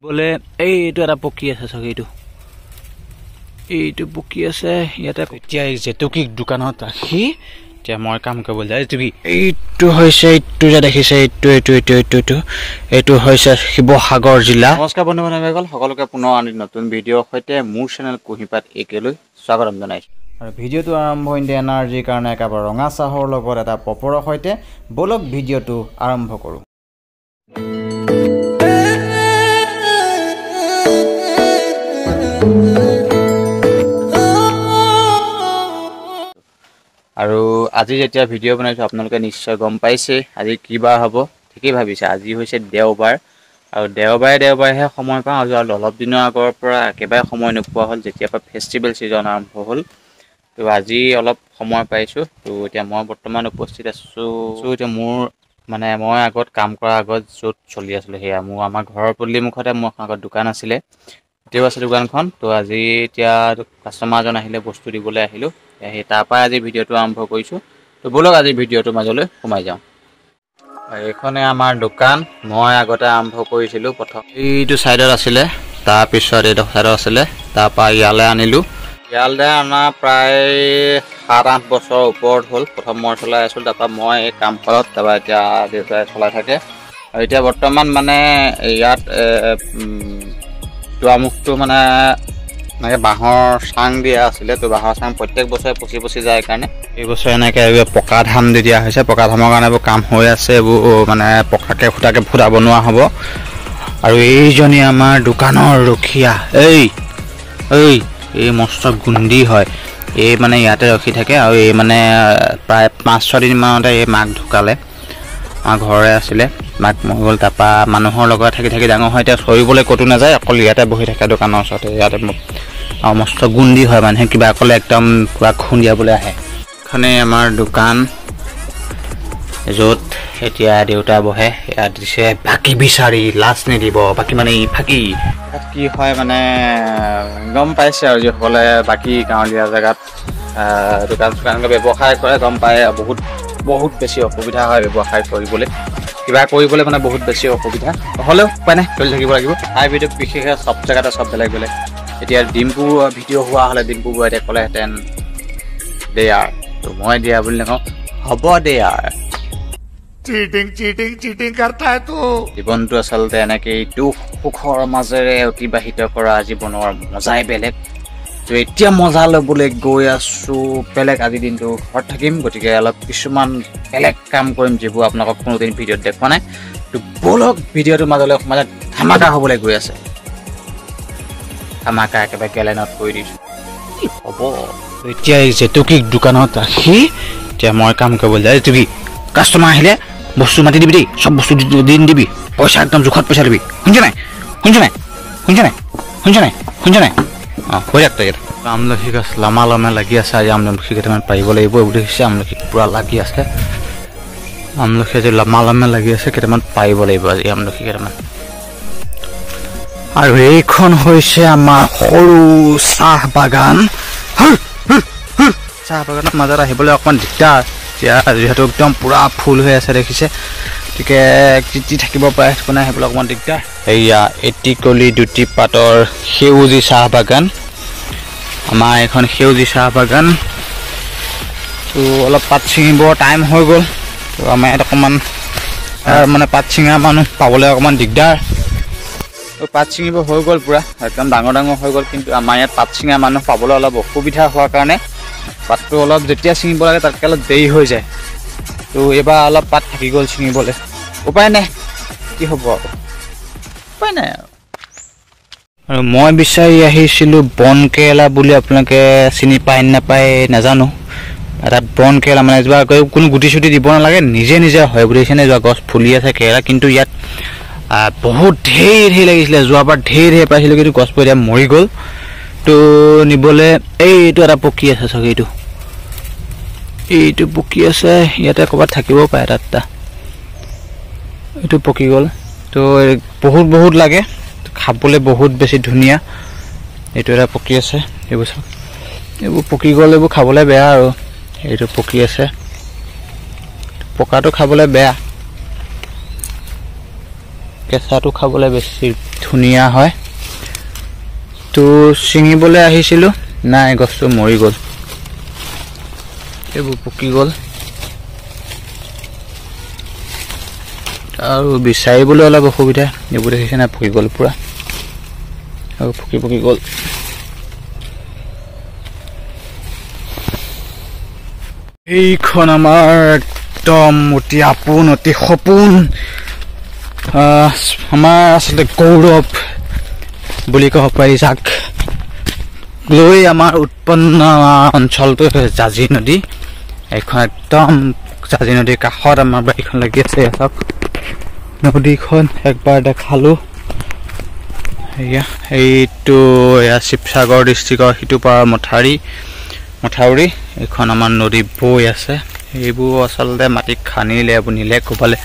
बोले এইটো এটা পকি আছে সক এইটো পকি আছে ইয়াতে এতিয়া যেতুকি দোকানত ৰাখি এতিয়া মই কাম কৰিব যায় তুমি এইটো হৈছে এইটো যে দেখিছে এইটো হৈছে শিৱসাগৰ জিলা নমস্কাৰ বন্ধু বান্ধৱীসকল সকলোকে পুনৰ আনি নতুন ভিডিঅ সৈতে মোৰ চেনেল কুহিপাত একেলৈ স্বাগতম জনাইছো আৰু ভিডিঅটো আৰম্ভ ইণ্ডিয়া এনাৰ্জিৰ কাৰণে একেবাৰে ৰঙা চাহৰ লগত এটা পপৰৰ সৈতে বলক ভিডিঅটো আৰম্ভ কৰো আৰু আজি যেতিয়া ভিডিঅ বনাইছো আপোনালোকে নিশ্চয় গম পাইছে আজি কি বাৰ হ'ব ঠিকই ভাবিছে আজি হৈছে দেওবাৰ আৰু দেওবাৰে সময় পাওঁ আৰু অলপ দিনৰ আগৰ পৰা একেবাৰে সময় নোপোৱা হ'ল যেতিয়া পৰা ফেষ্টিভেল সিজন আৰম্ভ হ'ল তো আজি অলপ সময় পাইছো তো এতিয়া মই বৰ্তমান উপস্থিত আছো এতিয়া মোৰ মানে মই আগত কাম কৰা আগত য'ত চলি আছিল হেয়া মোৰ আমাৰ ঘৰৰ পল্লী মুখতে মোৰ আগত দোকান আছিলে তেও আছে দোকানখন তো আজি এতিয়া কাস্টমাৰজন আহিলে বস্তু দিবলৈ আহিলো এই তাৰপৰা আজি ভিডিঅটো আৰম্ভ কৰিছো তো বলক আজি ভিডিঅটো মাজলৈ সোমাই যাওঁ এইখনে আমাৰ দোকান মই আগতে আৰম্ভ কৰিছিলো প্ৰথম এইটো সাইডত আছিলে তাৰ পিছত এই সাইডত আছিলে তাৰপৰা ইয়ালে আনিলো ইয়ালে আনা প্ৰায় 7-8 বছৰ ওপৰত হ'ল প্ৰথম মই চলাই আছিল তাৰপৰা মই এই কাম ফলত তাৰপৰা এতিয়া দেউতাই চলাই থাকে আৰু এতিয়া বৰ্তমান মানে ইয়াত দুৱামুখটো মানে বাঁহৰ চাং দিয়া আছিলে তো বাঁহৰ চাং প্ৰত্যেক বছৰে পচি যায় কাৰণে এই বছৰ এনেকৈ পকা ধান দি দিয়া হৈছে পকা ধানৰ কাৰণে এইবোৰ কাম হৈ আছে এইবোৰ মানে পকাকৈ খুটাকৈ ফুটা বনোৱা হ'ব আৰু এইজনী আমাৰ দোকানৰ ৰখীয়া এই মস্ত গুণ্ডি হয় এই মানে ইয়াতে ৰখি থাকে আৰু এই মানে প্ৰায় 5-6 দিন মানতে এই মাক ঢুকালে আমাৰ ঘৰে আছিলে মাক মই গ'ল তাৰপৰা মানুহৰ লগত থাকি ডাঙৰ হয় এতিয়া চৰিবলৈ ক'তো নাযায় অকল ইয়াতে বহি থাকে দোকানৰ ওচৰতে ইয়াতে আৰু মস্ত গুণ্ডি হয় মানুহে কিবা ক'লে একদম পুৰা খুন্দিয়াবলৈ আহে এখনে আমাৰ দোকান য'ত এতিয়া দেউতা বহে ইয়াত দিছে বাকী বিচাৰি লাজ নিদিব বাকী মানে ফাঁকি তাত কি হয় মানে গম পাইছে আৰু যিসকলে বাকী গাঁৱলীয়া জেগাত দোকান ব্যৱসায় কৰে গম পায় বহুত বেছি অসুবিধা হয় ব্যৱসায় কৰিবলৈ কিবা কৰিবলৈ মানে বহুত বেছি অসুবিধা হ'লেও উপায় নাই চলি থাকিব লাগিব আই ভিডিঅ' বিশেষকৈ চব জেগাতে চব বেলেগ এতিয়া ডিম্পু ভিডিঅ' হোৱা হ'লে ডিম্পু বৰাই ক'লেহেঁতেন দে আৰ তো মই দিয়া বুলি নকওঁ হ'ব দে আৰ চিটিং करता है तू জীৱনটো আচলতে এনেকৈ দুখ সুখৰ মাজেৰে অতিবাহিত কৰা জীৱনৰ মজাই বেলেগ তো এতিয়া মজা ল'বলৈ গৈ আছো বেলেগ আজি দিনটো ঘৰত থাকিম গতিকে অলপ কিছুমান বেলেগ কাম কৰিম যিবোৰ আপোনালোকক কোনোদিন ভিডিঅ'ত দেখুৱা নাই তো বলক ভিডিঅ'টোৰ মাজলৈ সোমাই ধামাকা হ'বলৈ গৈ আছে ধামাকা একেবাৰে গেলেনত কৰি দিছো কি হ'ব এতিয়া এই যেতুকি দোকানত ৰাখি এতিয়া মই কাম কৰিব যায় তুমি কাষ্টমাৰ আহিলে বস্তু মাতি দিবি দেই সব বস্তু দিন দিবি পইচা একদম জোখত পইচা দিবি শুনিছ নাই হৈ যাক তই আমলখি গছ লামে লাগি আছে আজি আমলখি কেইটামান পাৰিব লাগিব বুলি কৈছে আমলখি পুৰা লাগি আছে আমলখি আজি লামে লাগি আছে কেইটামান পাৰিব লাগিব আজি আমলখি কেইটামান আৰু এইখন হৈছে আমাৰ সৰু চাহ বাগান চাহবাগানৰ মাজত আহিবলৈ অকণমান দিগদাৰ এতিয়া যিহেতু একদম পুৰা ফুল হৈ আছে দেখিছে গতিকে যি থাকিব পাৰে সেইখন আহিবলৈ অকণমান দিগদাৰ এয়া এটি কলি দুটি পাতৰ সেউজী চাহ বাগান আমাৰ এখন সেউজী চাহ বাগান তো অলপ পাত ছিঙিবৰ টাইম হৈ গ'ল তো আমাৰ ইয়াত অকণমান মানে পাত ছিঙা মানুহ পাবলৈ অকণমান দিগদাৰ তো পাত ছিঙিব হৈ গ'ল পুৰা একদম ডাঙৰ হৈ গ'ল কিন্তু আমাৰ ইয়াত পাত ছিঙা মানুহ পাবলৈ অলপ অসুবিধা হোৱাৰ কাৰণে পাতটো অলপ যেতিয়া ছিঙিব লাগে তাতকৈ অলপ দেৰি হৈ যায় তো এইবাৰ অলপ পাত থাকি গ'ল ছিঙিবলৈ উপায় নাই কি হ'ব আৰু উপায় নাই আৰু মই বিচাৰি আহিছিলোঁ বন কেৰেলা বুলি আপোনালোকে চিনি পায় নাপায় নাজানো তাত বন কেৰেলা মানে যোৱা কোনো গুটি চুটি দিব নালাগে নিজে হয় বুলিছেনে যোৱা গছ ফুলি আছে কেৰেলা কিন্তু ইয়াত বহুত ঢেৰ লাগিছিলে যোৱাবাৰ ঢেৰ পাইছিলোঁ কিন্তু গছবোৰ এতিয়া মৰি গ'ল তো নিবলৈ এইটো এটা পকি আছে চাগে এইটো পকি আছে ইয়াতে ক'ৰবাত থাকিব পাৰে তাত এইটো পকি গ'ল তো বহুত লাগে খাবলৈ বহুত বেছি ধুনীয়া এইটো এটা পকি আছে এইবোৰ পকি গ'ল এইবোৰ খাবলৈ বেয়া আৰু এইটো পকি আছে পকাটো খাবলৈ বেয়া কেঁচাটো খাবলৈ বেছি ধুনীয়া হয় তো ছিঙিবলৈ আহিছিলোঁ নাই গছটো মৰি গ'ল এইবোৰ পকি গ'ল আৰু বিচাৰিবলৈ অলপ অসুবিধা এইবোৰ দেখিছে না পকি গ'ল পুৰা আৰু পকি গ'ল এইখন আমাৰ একদম অতি আপোন অতি সপোন আমাৰ আচলতে গৌৰৱ বুলি ক'ব পাৰি যাক লৈ আমাৰ উৎপন্ন অঞ্চলটো জাজি নদী এইখন একদম জাজি নদীৰ কাষত আমাৰ বাৰীখন লাগি আছে চাওক নদীখন একবাৰ দেখালোঁ এইটো এয়া শিৱসাগৰ ডিষ্ট্ৰিক্টৰ সিটো পাৰ মথাউৰি এইখন আমাৰ নদী বৈ আছে এইবোৰ আচলতে মাটি খানিলে বুনিলে কোবালে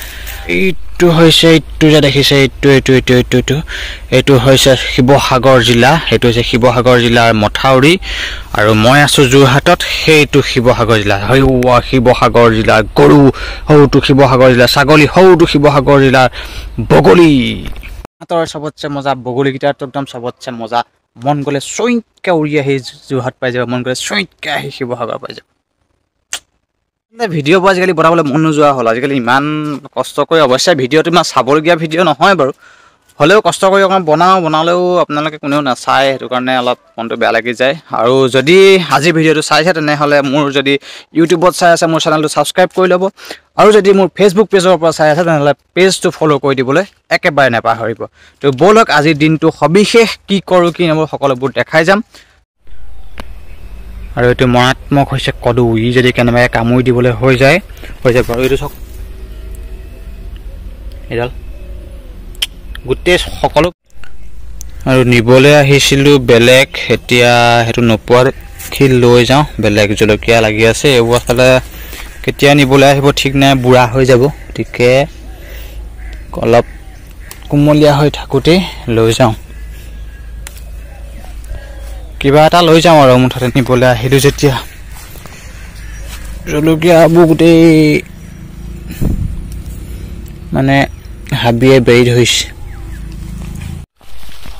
এইটো হৈছে এইটো যে দেখিছে এইটো হৈছে শিৱসাগৰ জিলা এইটো হৈছে শিৱসাগৰ জিলাৰ মথাউৰি আৰু মই আছো যোৰহাটত সেইটো শিৱসাগৰ জিলা শিৱসাগৰ জিলাৰ গৰু হৌটো শিৱসাগৰ জিলাৰ ছাগলী হৌটো শিৱসাগৰ জিলাৰ বগলী হাতৰ চবতছে মজা বগলী গিটাৰটো একদম চবতছে মজা মন গ'লে চুইটকে উৰি আহি যোৰহাট পাই যাব মন গ'লে চুইটকে আহি শিৱসাগৰ পাই যাব ভিডিঅ' আজিকালি বনাবলৈ মন নোযোৱা হ'ল আজিকালি ইমান কষ্ট কৰি অৱশ্যে ভিডিঅ'টো ইমান চাবলগীয়া ভিডিঅ' নহয় বাৰু হ'লেও কষ্ট কৰি অকণমান বনালেও আপোনালোকে কোনেও নাচায় সেইটো কাৰণে অলপ মনটো বেয়া লাগি যায় আৰু যদি আজি ভিডিঅ'টো চাইছে তেনেহ'লে মোৰ যদি ইউটিউবত চাই আছে মোৰ চেনেলটো ছাবস্ক্ৰাইব কৰি ল'ব আৰু যদি মোৰ ফেচবুক পেজৰ পৰা চাই আছে তেনেহ'লে পেজটো ফ'ল' কৰি দিবলৈ একেবাৰে নাপাহৰিব তো ব'লক আজিৰ দিনটো সবিশেষ কি কৰোঁ কি নকৰোঁ সকলোবোৰ দেখাই যাম আৰু এইটো মাৰাত্মক হৈছে কদু ই যদি কেনেবাকৈ কামুৰি দিবলৈ হৈ যায় বাৰু এইটো চাওক এইডাল গোটেই সকলো আৰু নিবলৈ আহিছিলোঁ বেলেগ এতিয়া সেইটো নোপোৱা দেখি লৈ যাওঁ বেলেগ জলকীয়া লাগি আছে এইবোৰ আচলতে কেতিয়া নিবলৈ আহিব ঠিক নাই বুঢ়া হৈ যাব গতিকে অলপ কুমলীয়া হৈ থাকোঁতেই লৈ যাওঁ কিবা এটা লৈ যাওঁ আৰু মুঠতে নিবলৈ আহিলোঁ যেতিয়া জলকীয়াবোৰ গোটেই মানে হাবিয়ে বেৰি ধৰিছে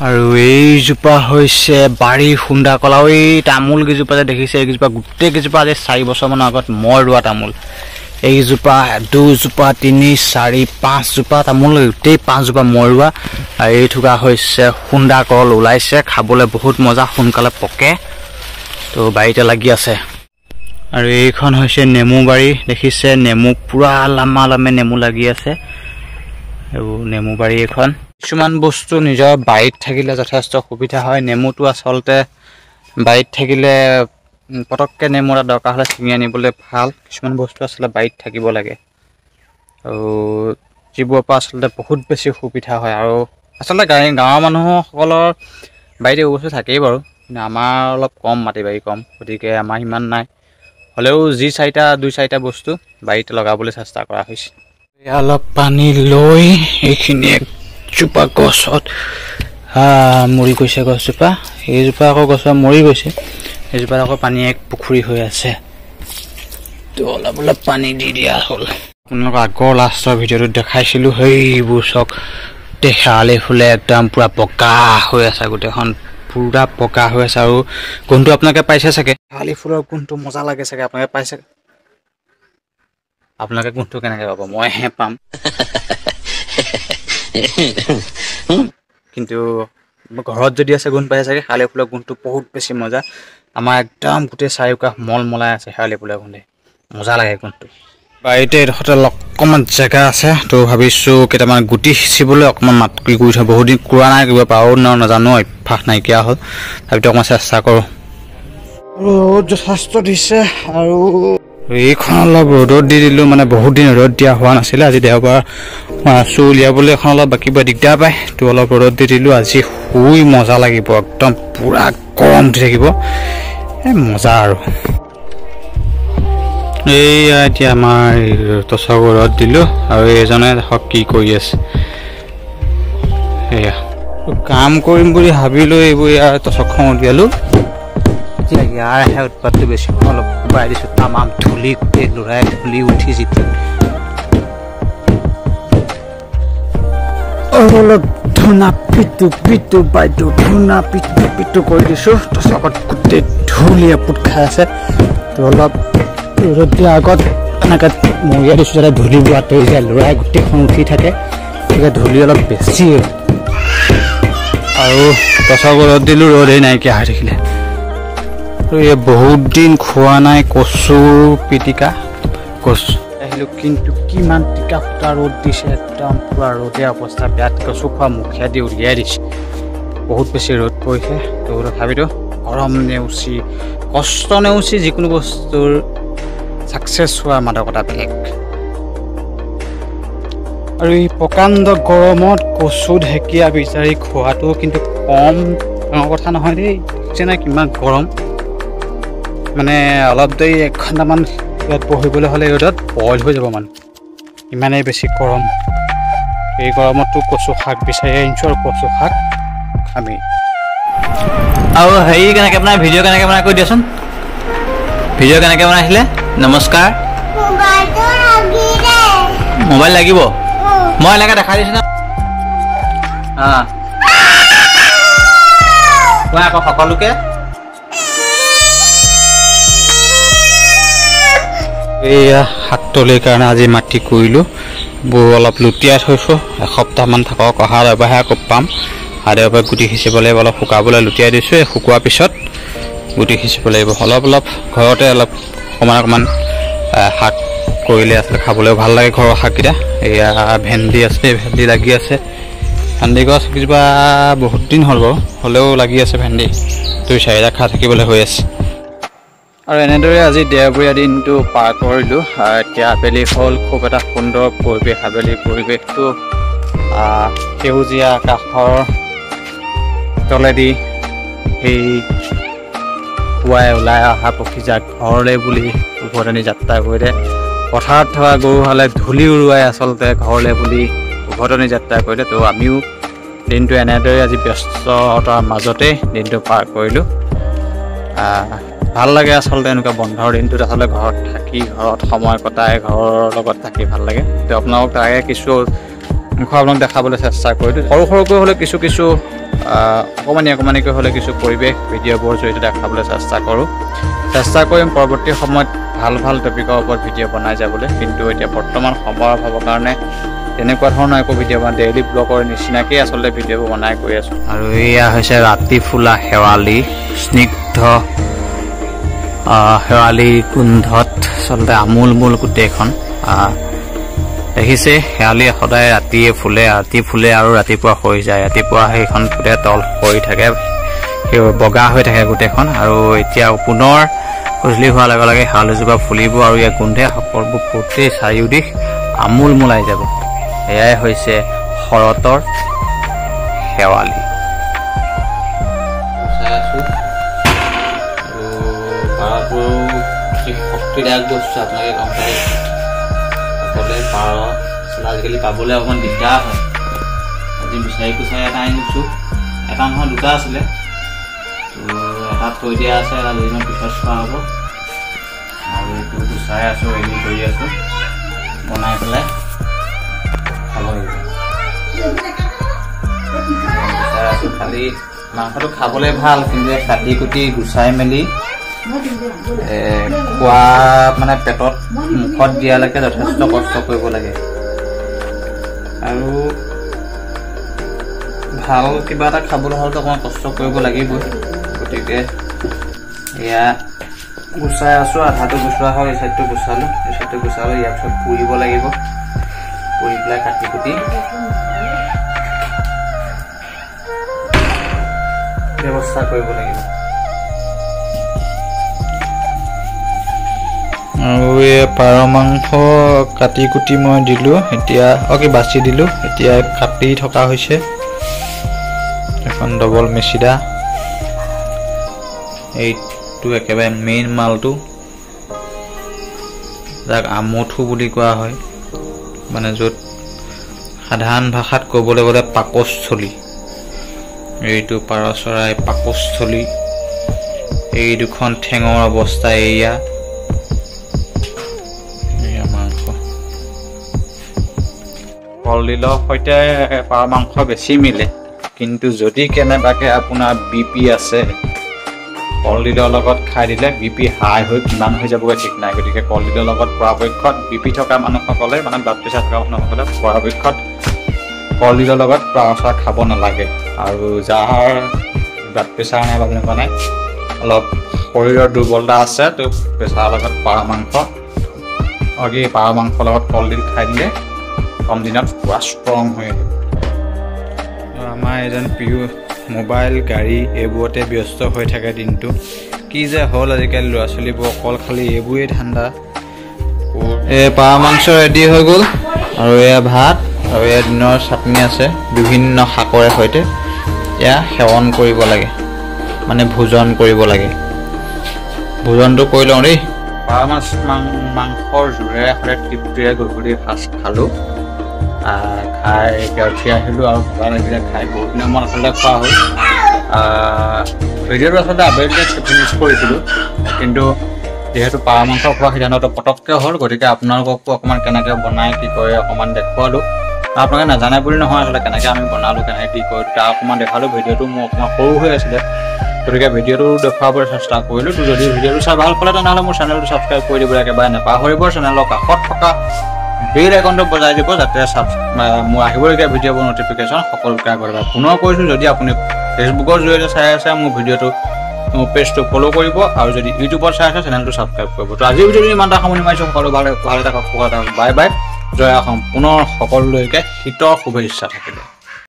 আৰু এইজোপা হৈছে বাৰী খুন্দা কলা এই তামোল কেইজোপা যে দেখিছে এইকেইজোপা গোটেই কেইজোপা আজি 4 বছৰমানৰ আগত মই ৰোৱা তামোল এইজোপা 2 জোপা 3 4 5 জোপা তামোল গোটেই 5 জোপা মই ৰোৱা আৰু এই থকা হৈছে খুন্দা কল ওলাইছে খাবলৈ বহুত মজা সোনকালে পকে তো বাৰীতে লাগি আছে আৰু এইখন হৈছে নেমু বাৰী দেখিছে নেমু পুৰা লামে নেমু লাগি আছে এইবোৰ নেমু বাৰী এখন কিছুমান বস্তু নিজৰ বাৰীত থাকিলে যথেষ্ট সুবিধা হয় নেমুটো আচলতে বাৰীত থাকিলে পটককৈ নেমু এটা দৰকাৰ হ'লে ছিঙি আনিবলৈ ভাল কিছুমান বস্তু আচলতে বাৰীত থাকিব লাগে আৰু যিবোৰৰ পৰা আচলতে বহুত বেছি সুবিধা হয় আৰু আচলতে গাঁৱৰ মানুহসকলৰ বাৰীত এইবোৰ বস্তু থাকেই বাৰু কিন্তু আমাৰ অলপ কম মাটি বাৰী কম গতিকে আমাৰ ইমান নাই হ'লেও যি 2-4টা বস্তু বাৰীতে লগাবলৈ চেষ্টা কৰা হৈছে অলপ পানী লৈ এইখিনি একজোপা গছত মৰি গৈছে গছজোপা এইজোপা আকৌ গছজোপা মৰি গৈছে এইজোপাত আকৌ পানী এক পুখুৰী হৈ আছে তো অলপ পানী দি দিয়া হ'ল আপোনালোকক আগৰ লাষ্টৰ ভিডিঅ'টোত দেখাইছিলোঁ সেইবোৰ চক দেখালে ফুলে একদম পুৰা পকা হৈ আছে গোটেইখন পুৰা পকা হৈ আছে আৰু গোন্ধটো আপোনালোকে পাইছে চাগে শেৱালি ফুলৰ গোন্ধটো মজা লাগে চাগে আপোনালোকে পাইছে আপোনালোকে গোন্ধটো কেনেকৈ পাব মইহে পাম কিন্তু ঘৰত যদি আছে গোন্ধ পাইছে চাগে শেৱালি ফুলৰ গোন্ধটো বহুত বেছি মজা আমাৰ একদম গোটেই চাৰিওকাষ মলমলাই আছে শেৱালি ফুলৰ গোন্ধে মজা লাগে গোন্ধটো বাৰীতে এডোখৰতে অকণমান জেগা আছে তো ভাবিছোঁ কেইটামান গুটি সিঁচিবলৈ অকণমান মাটি কৰি থওঁ বহুত দিন কৰা নাই কিবা পাৰো নাজানো অভ্যাস নাইকিয়া হ'ল তাৰপিছত অকণমান চেষ্টা কৰোঁ ৰ'দ যথেষ্ট দিছে আৰু এইখন অলপ ৰ'দত দি দিলোঁ মানে বহুত দিন ৰ'দ দিয়া হোৱা নাছিলে আজি দেওবাৰ মাছো উলিয়াবলৈ এখন অলপ বাকী দিগদাৰ পায় তো অলপ ৰ'দত দি দিলোঁ আজি শুই মজা লাগিব একদম পুৰা গৰম দি থাকিব মজা আৰু এইয়া এতিয়া আমাৰ টচক ৰ'দ দিলোঁ আৰু এইজনে দেখক কি কৰি আছে এয়া কাম কৰিম বুলি ভাবিলোঁ এইবোৰ ইয়াৰ টচকখন উলিয়ালোঁ ইয়াৰহে উৎপাতটো বেছি অলপ কোবাই দিছোঁ তামাম ধূলি গোটেই ল'ৰাই ধূলি উঠি যিটো অলপ ধুনা পিটু পিটু বাইটো ধুনা পিটু পিটু কৰি দিছোঁ তাৰপিছত আগত গোটেই ধূলিয়ে পুট খাই আছে তো অলপ ৰ'দ দিয়া আগত এনেকৈ মৰিয়াই দিছোঁ যাতে ধূলিবোৰ আঁতৰি যায় ল'ৰাই গোটেইখন উঠি থাকে গতিকে ধূলি অলপ বেছি আৰু তাৰপিছত ৰ'দ দিলোঁ ৰ'দেই নাইকিয়া হৈ থাকিলে আৰু এই বহুত দিন খোৱা নাই কচু পিটিকা কচু আহিলোঁ কিন্তু কিমান টিকা ফুটা ৰ'দ দিছে একদম পুৰা ৰ'দে অৱস্থা বেয়া কচু খোৱা মুখীয়া দি উলিয়াই দিছে বহুত বেছি ৰ'দ পৰিছে তো তথাপিতো গৰম নেওচি কষ্ট নেওচি যিকোনো বস্তুৰ ছাকচেছ হোৱাৰ মাদকতা বেলেগ আৰু এই প্ৰকাণ্ড গৰমত কচু ঢেকীয়া বিচাৰি খোৱাটো কিন্তু কম ডাঙৰ কথা নহয় দেই যেনে কিমান গৰম মানে অলপ দেৰি 1 ঘণ্টামান ইয়াত বহিবলৈ হ'লে ৰ'দত বইল হৈ যাব মানুহ ইমানেই বেছি গৰম এই গৰমতো কচু শাক বিচাৰি আনিছোঁ আৰু কচু শাক আমি আৰু হেৰি কেনেকৈ আপোনাৰ ভিডিঅ' কেনেকৈ বনাই কৈ দিয়াচোন ভিডিঅ' কেনেকৈ বনাইছিলে নমস্কাৰ মোবাইল লাগিব মই এনেকৈ দেখাই দিছোঁ ন মই আকৌ সকলোকে এয়া শাকতলিৰ কাৰণে আজি মাটি কৰিলোঁ অলপ লুটিয়াই থৈছোঁ এসপ্তাহমান থাকক অহা দেওবাৰে আকৌ পাম অহা দেওবাৰে গুটি সিঁচিব লাগিব অলপ শুকাবলৈ লুটিয়াই দিছোঁ শুকোৱাৰ পিছত গুটি সিঁচিব লাগিব অলপ ঘৰতে অলপ অকণমান শাক কৰিলে আচলতে খাবলৈও ভাল লাগে ঘৰৰ শাককেইটা এয়া ভেন্দি আছে ভেন্দি লাগি আছে ভেন্দি গছ কিবা বহুত দিন হ'ল বাৰু হ'লেও লাগি আছে ভেন্দি 2-4টা খা থাকিবলৈ হৈ আছে আৰু এনেদৰে আজি দেওবৰীয়া দিনটো পাৰ কৰিলোঁ এতিয়া আবেলি হ'ল খুব এটা সুন্দৰ পৰিৱেশ আবেলি পৰিৱেশটো সেউজীয়া আকাশৰ তলেদি সেই পুৱাই ওলাই অহা পক্ষীজাক ঘৰলৈ বুলি উভতনি যাত্ৰা কৰিলে পথাৰত থকা গৰুহালে ধূলি উৰুৱাই আচলতে ঘৰলৈ বুলি উভতনি যাত্ৰা কৰিলে তো আমিও দিনটো এনেদৰে আজি ব্যস্ততাৰ মাজতে দিনটো পাৰ কৰিলোঁ ভাল লাগে আচলতে এনেকুৱা বন্ধৰ দিনটোত আচলতে ঘৰত থাকি ঘৰত সময় কটাই ঘৰৰ লগত থাকি ভাল লাগে তো আপোনালোক তাকে কিছু অংশ আপোনাক দেখাবলৈ চেষ্টা কৰিলোঁ সৰুকৈ হ'লে কিছু অকণমানিকৈ হ'লে কিছু পৰিৱেশ ভিডিঅ'বোৰ জৰিয়তে দেখাবলৈ চেষ্টা কৰিম পৰৱৰ্তী সময়ত ভাল টপিকৰ ওপৰত ভিডিঅ' বনাই যাবলৈ কিন্তু এতিয়া বৰ্তমান সময়ৰ অভাৱৰ কাৰণে তেনেকুৱা ধৰণৰ একো ভিডিঅ' বা ডেইলি ব্লগৰ নিচিনাকেই আচলতে ভিডিঅ'বোৰ বনাই গৈ আছোঁ আৰু এয়া হৈছে ৰাতি ফুলা শেৱালি স্নিগ্ধ শেৱালি গোন্ধত আচলতে আমোলমোল গোটেইখন দেখিছে শেৱালি সদায় ৰাতি ফুলে আৰু ৰাতিপুৱা সৰি যায় ৰাতিপুৱা সেইখন গোটেই তল সৰি থাকে সেই বগা হৈ থাকে গোটেইখন আৰু এতিয়া পুনৰ গধূলি হোৱাৰ লগে লগে শেৱালিজোপা ফুলিব আৰু ইয়াৰ গোন্ধে সকলোবোৰ গোটেই চাৰিওদিশ আমোলমোলাই যাব এয়াই হৈছে শৰতৰ শেৱালি শক্তিদায়ক বস্তু আপোনালোকে গম পায় সকলোৱে পাৰ আজিকালি পাবলৈ অকণমান দিগদাৰ হয় আজি বিচাৰি কুচাৰি এটা আনিছোঁ এটা নহয় 2টা আছিলে তো এটা থৈ দিয়া আছে এটা 2 দিনৰ পিছত চোৱা হ'ব আৰু এইটো গুচাই আছোঁ ৰেডি কৰি আছোঁ বনাই পেলাই খাব লাগিব গুচাই আছোঁ খালি মাংসটো খাবলৈ ভাল কিন্তু কাটি কুটি গুচাই মেলি খোৱা মানে পেটত মুখত দিয়ালৈকে যথেষ্ট কষ্ট কৰিব লাগে আৰু ভাল কিবা এটা খাবলৈ হ'লেতো অকণমান কষ্ট কৰিব লাগিবই গতিকে এয়া গুচাই আছোঁ আধাটো গুচোৱা হয় এই চাইডটো গুচালোঁ ইয়াৰ পিছত পুৰিব লাগিব পুৰি পেলাই কাটি কুটি ব্যৱস্থা কৰিব লাগিব আৰু এই পাৰ মাংস কাটি কুটি মই দিলোঁ এতিয়া বাছি দিলোঁ এতিয়া কাটি থকা হৈছে এখন ডবল মেচিদা এইটো একেবাৰে মেইন মালটো যাক আমঠু বুলি কোৱা হয় মানে য'ত সাধাৰণ ভাষাত ক'বলৈ গ'লে পাকস্থলী এইটো পাৰ চৰাই পাকস্থলী এই দুখন ঠেঙৰ অৱস্থা এয়া কলডিলৰ সৈতে পাৰ মাংস বেছি মিলে কিন্তু যদি কেনেবাকে আপোনাৰ বিপি আছে কলডিলৰ লগত খাই দিলে বিপি হাই হৈ কিমান হৈ যাবগৈ ঠিক নাই গতিকে কলডিলৰ লগত পৰাপক্ষত বিপি থকা মানুহসকলে মানে ব্লাড প্ৰেছাৰ থকা মানুহসকলে পৰাপক্ষত কলডিলৰ লগত প্ৰায় খাব নালাগে আৰু যাৰ ব্লাড প্ৰেছাৰ নাই বা তেনেকুৱা নাই অলপ শৰীৰৰ দুৰ্বলতা আছে তো প্ৰেছাৰৰ লগত পাৰ মাংসৰ লগত কলডিল খাই দিলে কম দিনত পুৰা ষ্ট্ৰং হৈ আহিব আমাৰ এজন প্ৰিয় মোবাইল গাড়ী এইবোৰতে ব্যস্ত হৈ থাকে দিনটো কি যে হ'ল আজিকালি ল'ৰা ছোৱালীবোৰ অকল খালি এইবোৰেই ঠাণ্ডা পাৰ মাংস ৰেডি হৈ গ'ল আৰু এয়া ভাত আৰু এয়া দিনৰ চাটনি আছে বিভিন্ন শাকৰে সৈতে এয়া সেৱন কৰিব লাগে মানে ভোজন কৰিব লাগে ভোজনটো কৰি লওঁ দেই পাৰ মাংসৰ জোৰেৰে সৈতে তৃপ্তিৰে গধূলি সাঁজ খালোঁ খাই এতিয়া উঠি আহিলোঁ আৰু ভাল লাগিলে খাই বহুত দিনৰ মন আচলতে খোৱা হ'ল ভিডিঅ'টো আচলতে আবেলিতে ফিনিছ কৰিছিলোঁ কিন্তু যিহেতু পাৰ মাংস খোৱা সিদ্ধান্তটো পটককৈ হ'ল গতিকে আপোনালোককো অকণমান কেনেকৈ বনাই কি কৰে অকণমান দেখুৱালোঁ আপোনালোকে নাজানে বুলি নহয় আচলতে কেনেকৈ আমি বনালোঁ কেনেকৈ কি কৰিলোঁ তাৰ অকণমান দেখালোঁ ভিডিঅ'টো মোৰ অকণমান সৰু হৈ আছিলে গতিকে ভিডিঅ'টো দেখুৱাবলৈ চেষ্টা কৰিলোঁ তো যদি ভিডিঅ'টো চাই ভাল পালে তেনেহ'লে মোৰ চেনেলটো ছাবস্ক্ৰাইব কৰি দিবলৈ একেবাৰে নাপাহৰিব চেনেলৰ কাষত থকা বেল আইকনটো বজাই দিব যাতে মোৰ আহিবলগীয়া ভিডিঅ'বোৰ নটিফিকেশ্যন সকলোকে আগত পুনৰ কৈছোঁ যদি আপুনি ফেচবুকৰ জৰিয়তে চাই আছে মোৰ ভিডিঅ'টো মোৰ পেজটো ফ'ল' কৰিব আৰু যদি ইউটিউবত চাই আছে চেনেলটো ছাবস্ক্ৰাইব কৰিব তো আজি ভিডিঅ'টো ইমান এটা সামৰণি মাৰিছোঁ সকলো ভালে থাকক বাই বাই জয় অসম পুনৰ সকলোলৈকে শীতৰ শুভেচ্ছা থাকিলে